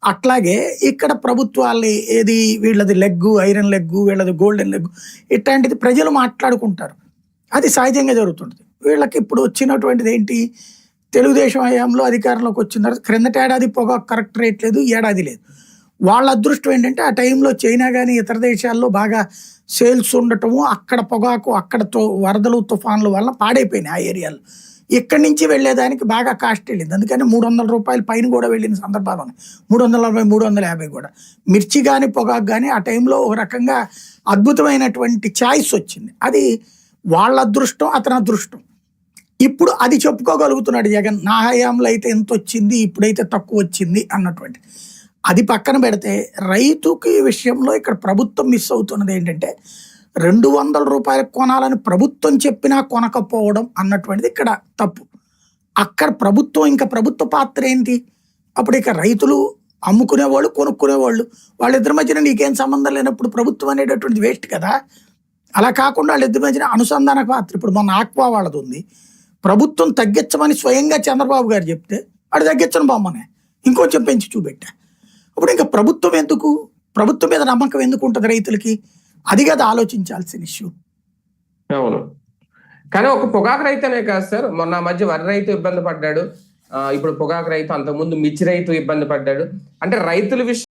అట్లాగే ఇక్కడ ప్రభుత్వాలు ఏది వీళ్ళది లెగ్గు, ఐరన్ లెగ్గు, వీళ్ళది గోల్డెన్ లెగ్గు ఇట్లాంటిది ప్రజలు మాట్లాడుకుంటారు. అది సహజంగా జరుగుతుంటుంది. వీళ్ళకి ఇప్పుడు వచ్చినటువంటిది ఏంటి, తెలుగుదేశం హయాంలో అధికారంలోకి వచ్చిన తర్వాత క్రిందట ఏడాది పొగాకు కరెక్ట్ రేట్ లేదు, ఏడాది లేదు. వాళ్ళ అదృష్టం ఏంటంటే ఆ టైంలో చైనా కానీ ఇతర దేశాల్లో బాగా సేల్స్ ఉండటము, అక్కడ పొగాకు అక్కడ వరదలు తుఫాన్ల వల్ల పాడైపోయినాయి ఆ ఏరియాలో. ఇక్కడి నుంచి వెళ్ళేదానికి బాగా కాస్ట్ వెళ్ళింది. అందుకని 300 రూపాయల పైన కూడా వెళ్ళిన సందర్భాలు ఉన్నాయి. 340, 350 కూడా. మిర్చి కానీ పొగాకు కానీ ఆ టైంలో ఒక రకంగా అద్భుతమైనటువంటి ఛాయిస్ వచ్చింది. అది వాళ్ళ అదృష్టం, అతని అదృష్టం. ఇప్పుడు అది చెప్పుకోగలుగుతున్నాడు జగన్, నా హయాంలో అయితే ఎంత వచ్చింది, ఇప్పుడైతే తక్కువ వచ్చింది అన్నటువంటి. అది పక్కన పెడితే రైతుకి విషయంలో ఇక్కడ ప్రభుత్వం మిస్ అవుతున్నది ఏంటంటే 200 రూపాయలకు కొనాలని ప్రభుత్వం చెప్పినా కొనకపోవడం అన్నటువంటిది ఇక్కడ తప్పు. అక్కడ ప్రభుత్వం, ఇంకా ప్రభుత్వ పాత్ర ఏంటి? అప్పుడు ఇక రైతులు అమ్ముకునేవాళ్ళు, కొనుక్కునేవాళ్ళు, వాళ్ళిద్దరి మధ్యన నీకేం సంబంధం లేనప్పుడు ప్రభుత్వం అనేటటువంటిది వేస్ట్ కదా. అలా కాకుండా వాళ్ళిద్దరి మధ్యన అనుసంధాన పాత్ర. ఇప్పుడు మన ఆక్వా వాళ్ళది ఉంది, ప్రభుత్వం తగ్గించమని స్వయంగా చంద్రబాబు గారు చెప్తే వాడు తగ్గించను బొమ్మనే ఇంకొంచెం పెంచి చూపెట్టా. అప్పుడు ఇంకా ప్రభుత్వం ఎందుకు, ప్రభుత్వం మీద నమ్మకం ఎందుకు ఉంటుంది రైతులకి? అది కదా ఆలోచించాల్సిన ఇష్యూ. అవును, కానీ ఒక పొగాకు రైతనే కాదు సార్, మొన్న మధ్య వరి రైతు ఇబ్బంది పడ్డాడు, ఇప్పుడు పొగాకు రైతు, అంతకుముందు మిర్చి రైతు ఇబ్బంది పడ్డాడు. అంటే రైతుల విషయం